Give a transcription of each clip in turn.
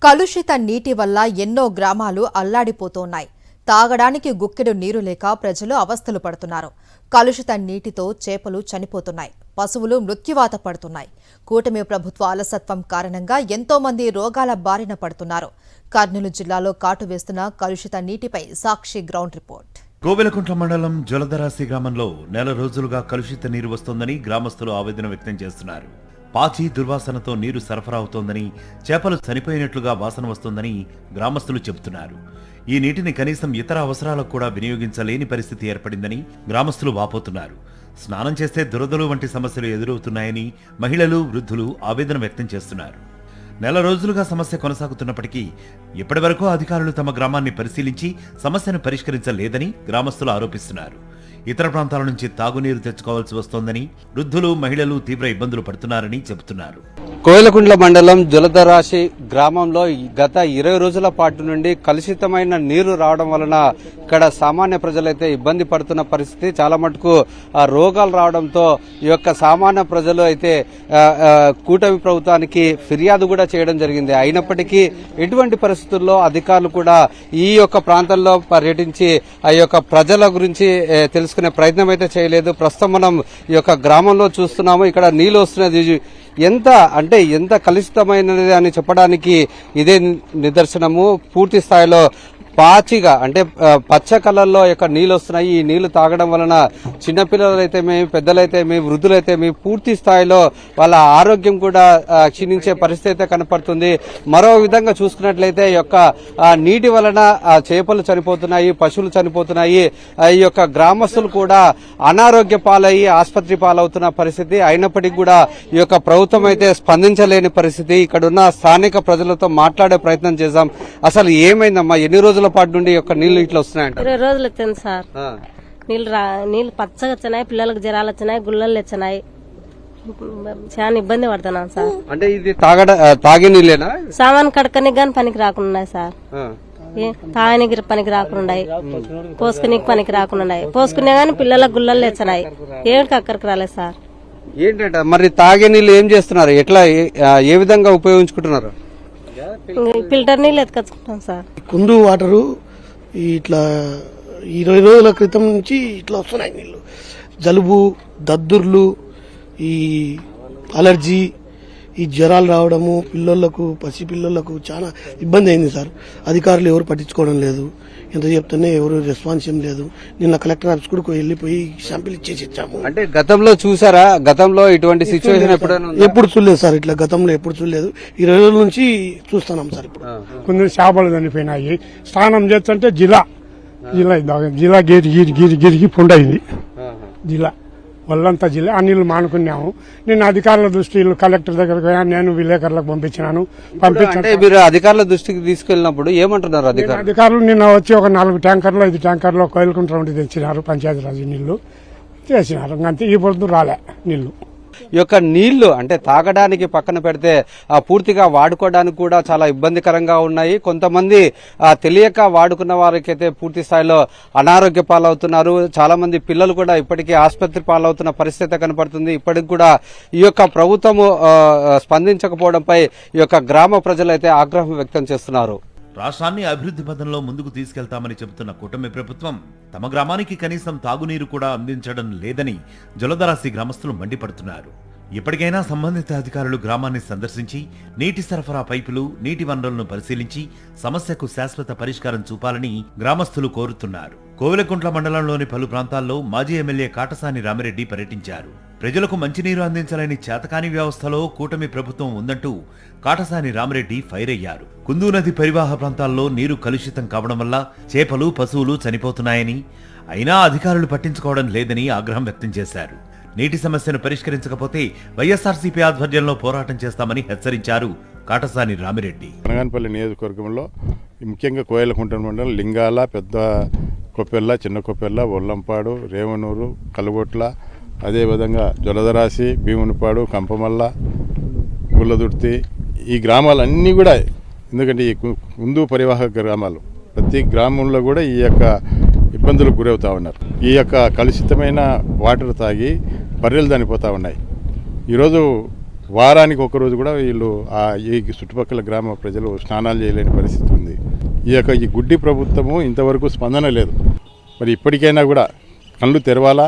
కలుషిత నీటి వల్ల ఎన్నో గ్రామాలు అల్లాడిపోతున్నాయి. తాగడానికి గుక్కెడు నీరు లేక ప్రజలు అవస్థలు పడుతున్నారు. కలుషిత నీటితో చేపలు చనిపోతున్నాయి, పశువులు మృత్యువాత పడుతున్నాయి. కూటమి ప్రభుత్వ అలసత్వం కారణంగా ఎంతో మంది రోగాల బారిన పడుతున్నారు. కర్నూలు జిల్లాలో కాటు వేస్తున్న కలుషిత నీటిపై సాక్షి గ్రౌండ్ రిపోర్ట్. కోవెలకుంట్ల మండలం జలదరాసి గ్రామంలో నెల రోజులుగా కలుషిత నీరు వస్తోందని గ్రామస్తులు ఆవేదన వ్యక్తం చేస్తున్నారు. పాచి దుర్వాసనతో నీరు సరఫరా అవుతోందని, చేపలు చనిపోయినట్లుగా వాసన వస్తోందని గ్రామస్తులు చెబుతున్నారు. ఈ నీటిని కనీసం ఇతర అవసరాలకు కూడా వినియోగించలేని పరిస్థితి ఏర్పడిందని గ్రామస్తులు వాపోతున్నారు. స్నానం చేస్తే దురదలు వంటి సమస్యలు ఎదురవుతున్నాయని మహిళలు, వృద్ధులు ఆవేదన వ్యక్తం చేస్తున్నారు. నెల రోజులుగా సమస్య కొనసాగుతున్నప్పటికీ ఇప్పటి వరకు అధికారులు తమ గ్రామాన్ని పరిశీలించి సమస్యను పరిష్కరించలేదని గ్రామస్తులు ఆరోపిస్తున్నారు. ఇతర ప్రాంతాల నుంచి తాగునీరు తెచ్చుకోవాల్సి వస్తోందని, వృద్ధులు, మహిళలు తీవ్ర ఇబ్బందులు పడుతున్నారని చెబుతున్నారు. కోవెలకుంట్ల మండలం జలదరాశి గ్రామంలో గత 20 రోజుల పాటు నుండి కలుషితమైన నీరు రావడం వలన ఇక్కడ సామాన్య ప్రజలైతే ఇబ్బంది పడుతున్న పరిస్థితి. చాలా మటుకు రోగాలు రావడంతో ఈ యొక్క సామాన్య ప్రజలు అయితే కూటమి ప్రభుత్వానికి ఫిర్యాదు కూడా చేయడం జరిగింది. అయినప్పటికీ ఎటువంటి పరిస్థితుల్లో అధికారులు కూడా ఈ యొక్క ప్రాంతంలో పర్యటించి ఆ యొక్క ప్రజల గురించి తెలుసుకునే ప్రయత్నం అయితే చేయలేదు. ప్రస్తుతం మనం ఈ యొక్క గ్రామంలో చూస్తున్నాము. ఇక్కడ నీళ్లు వస్తున్నది ఎంత కలుషితమైనది అని చెప్పడానికి ఇదే నిదర్శనము. పూర్తి స్థాయిలో పాచిగా అంటే పచ్చ కలర్లో యొక్క నీళ్లు వస్తున్నాయి. ఈ నీళ్లు తాగడం వలన చిన్నపిల్లలైతేమేమి, పెద్దలైతేమేమి, వృద్ధులైతేమేమి పూర్తి స్థాయిలో వాళ్ళ ఆరోగ్యం కూడా క్షీణించే పరిస్థితి అయితే కనపడుతుంది. మరో విధంగా చూసుకున్నట్లయితే ఈ యొక్క నీటి వలన చేపలు చనిపోతున్నాయి, పశువులు చనిపోతున్నాయి. ఈ యొక్క గ్రామస్తులు కూడా అనారోగ్య పాలయ్యి ఆసుపత్రి పాలవుతున్న పరిస్థితి. అయినప్పటికీ కూడా ఈ యొక్క ప్రభుత్వం అయితే స్పందించలేని పరిస్థితి. ఇక్కడున్న స్థానిక ప్రజలతో మాట్లాడే ప్రయత్నం చేశాం. అసలు ఏమైందమ్మా, ఎన్ని రోజుల పాటు నుండి యొక్క నీళ్లు ఇట్లా వస్తున్నాయంట? 20 రోజులు వచ్చింది సార్. నీళ్లు పచ్చగా వచ్చినాయి, పిల్లలకు జ్వరాలు వచ్చినాయి, గుళ్ళలు వచ్చినాయి. చాలా ఇబ్బంది పడుతున్నాం సార్. అంటే ఇది తాగే నీళ్ళేనా? సామాన్ కడకనికి గాని పనికి రాకుండా సార్. తాగనికి పనికి రాకుండా, పోసుకునికి పనికి రాకుండా, పోసుకునే గాని పిల్లలకు గుళ్ళలు వచ్చినాయి. ఏమిటికి అక్కడికి రాలేదు సార్. ఏంటంటే మరి తాగే నీళ్ళు ఏం చేస్తున్నారు? ఎట్లా ఏ విధంగా ఉపయోగించుకుంటున్నారు? ఫిల్టర్ నీళ్ళు ఎత్తుకొచ్చుకుంటాం సార్. కుందు వాటరు ఇట్లా 20 రోజుల క్రితం నుంచి ఇట్లా వస్తున్నాయి నీళ్ళు. జలుబు, దద్దుర్లు, ఈ అలర్జీ, ఈ జ్వరాలు రావడము, పిల్లలకు, పసిపిల్లలకు చాలా ఇబ్బంది అయింది సార్. అధికారులు ఎవరు పట్టించుకోవడం లేదు. ఎంత చెప్తానే ఎవరు రెస్పాన్స్ ఏం లేదు. నిన్న కలెక్టర్ ఆఫీస్ కూడా వెళ్ళిపోయి శాంపిల్ ఇచ్చేసి ఇచ్చాము. అంటే గతంలో చూసారా? గతంలో ఇటువంటి సిచ్యువేషన్ ఎప్పుడు చూడలేదు సార్. ఇట్లా గతంలో ఎప్పుడు చూడలేదు. 20 రోజుల నుంచి చూస్తున్నాం సార్. ఇప్పుడు కొంచెం చేపలు చనిపోయినాయి. స్నానం చేస్తుంటే జిలా గిరికి పుండైంది. జిలా వాళ్ళంతా జిల్లా ఆ నీళ్లు మానుకున్నాము. నేను అధికారుల దృష్టిలో కలెక్టర్ దగ్గరకు నేను విలేకరులకు పంపించినాను. మీరు అధికారుల దృష్టికి తీసుకెళ్లినప్పుడు ఏమంటున్నారు అధికారులు? నిన్న వచ్చి ఒక 4 ట్యాంకర్లు 5 ట్యాంకర్లు కోయిలకుంట్ల నుండి తెచ్చినారు. పంచాయతీరాజ్ నీళ్లు చేసినారు. అంతే, ఈ పొద్దు రాలే నీళ్లు. ఈ యొక్క నీళ్లు అంటే తాగడానికి పక్కన పెడితే పూర్తిగా వాడుకోవడానికి కూడా చాలా ఇబ్బందికరంగా ఉన్నాయి. కొంతమంది తెలియక వాడుకున్న వారికైతే పూర్తి స్థాయిలో అనారోగ్య పాలవుతున్నారు. చాలా మంది పిల్లలు కూడా ఇప్పటికీ ఆసుపత్రి పాలవుతున్న పరిస్థితి కనపడుతుంది. ఇప్పటికి కూడా ఈ యొక్క ప్రభుత్వము స్పందించకపోవడంపై ఈ యొక్క గ్రామ ప్రజలైతే ఆగ్రహం వ్యక్తం చేస్తున్నారు. రాష్ట్రాన్ని అభివృద్ధి పథంలో ముందుకు తీసుకెళ్తామని చెబుతున్న కూటమి ప్రభుత్వం తమ గ్రామానికి కనీసం తాగునీరు కూడా అందించడం లేదని జలదరాసి గ్రామస్తులు మండిపడుతున్నారు. ఇప్పటికైనా సంబంధిత అధికారులు గ్రామాన్ని సందర్శించి నీటి సరఫరా పైపులు, నీటి వనరులను పరిశీలించి సమస్యకు శాశ్వత పరిష్కారం చూపాలని గ్రామస్తులు కోరుతున్నారు. కోవెలకుంట్ల మండలంలోని పలు ప్రాంతాల్లో మాజీ ఎమ్మెల్యే కాటసాని రామిరెడ్డి పర్యటించారు. ప్రజలకు మంచినీరు అందించలేని చేతకాని వ్యవస్థలో కూటమి ప్రభుత్వం ఉందంటూ కాటసాని రామిరెడ్డి ఫైర్ అయ్యారు. కుందూ నది పరివాహ ప్రాంతాల్లో నీరు కలుషితం కావడం వల్ల చేపలు, పశువులు చనిపోతున్నాయని, అయినా అధికారులు పట్టించుకోవడం లేదని ఆగ్రహం వ్యక్తం చేశారు. నీటి సమస్యను పరిష్కరించకపోతే వైఎస్ఆర్సీపీ ఆధ్వర్యంలో పోరాటం చేస్తామని హెచ్చరించారు కాటసాని రామిరెడ్డి. అనగానపల్లి నియోజకవర్గంలో ముఖ్యంగా కోయలకుంట్ల మండలం లింగాల, పెద్ద కొప్పెల్ల, చిన్న కొప్పెల్ల, ఒల్లంపాడు, రేవనూరు, కలగొట్ల, అదేవిధంగా జలదరాశి, భీమునిపాడు, కంపమల్ల, గుల్లదుర్తి, ఈ గ్రామాలన్నీ కూడా, ఎందుకంటే ఈ కుందు పరివాహక గ్రామాలు, ప్రతి గ్రామంలో కూడా ఈ యొక్క ఇబ్బందులకు గురవుతూ ఉన్నారు. ఈ యొక్క కలుషితమైన వాటర్ తాగి బర్రెలు చనిపోతూ ఉన్నాయి. ఈరోజు వారానికి ఒకరోజు కూడా వీళ్ళు ఈ చుట్టుపక్కల గ్రామ ప్రజలు స్నానాలు చేయలేని పరిస్థితి ఉంది. ఈ గుడ్డి ప్రభుత్వము ఇంతవరకు స్పందన లేదు. మరి ఇప్పటికైనా కూడా కళ్ళు తెరవాలా,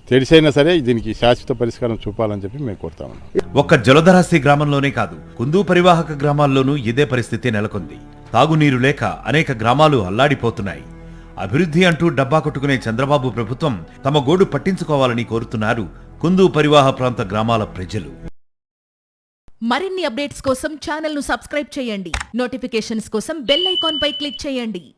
తెరిసైనా సరే దీనికి శాశ్వత పరిష్కారం చూపాలని చెప్పి మేము కోరుతా ఉన్నాం. ఒక్క జలధరాసి గ్రామంలోనే కాదు, కుందు పరివాహక గ్రామాల్లోనూ ఇదే పరిస్థితి నెలకొంది. తాగునీరు లేక అనేక గ్రామాలు అల్లాడిపోతున్నాయి. అభివృద్ధి అంటూ డబ్బా కొట్టుకునే చంద్రబాబు ప్రభుత్వం తమ గోడు పట్టించుకోవాలని కోరుతున్నారు కుందు పరివాహ ప్రాంత గ్రామాల ప్రజలు. మరిన్ని అప్డేట్స్ కోసం ఛానల్ ను సబ్స్క్రైబ్ చేయండి. నోటిఫికేషన్స్ కోసం బెల్ ఐకాన్ పై క్లిక్ చేయండి.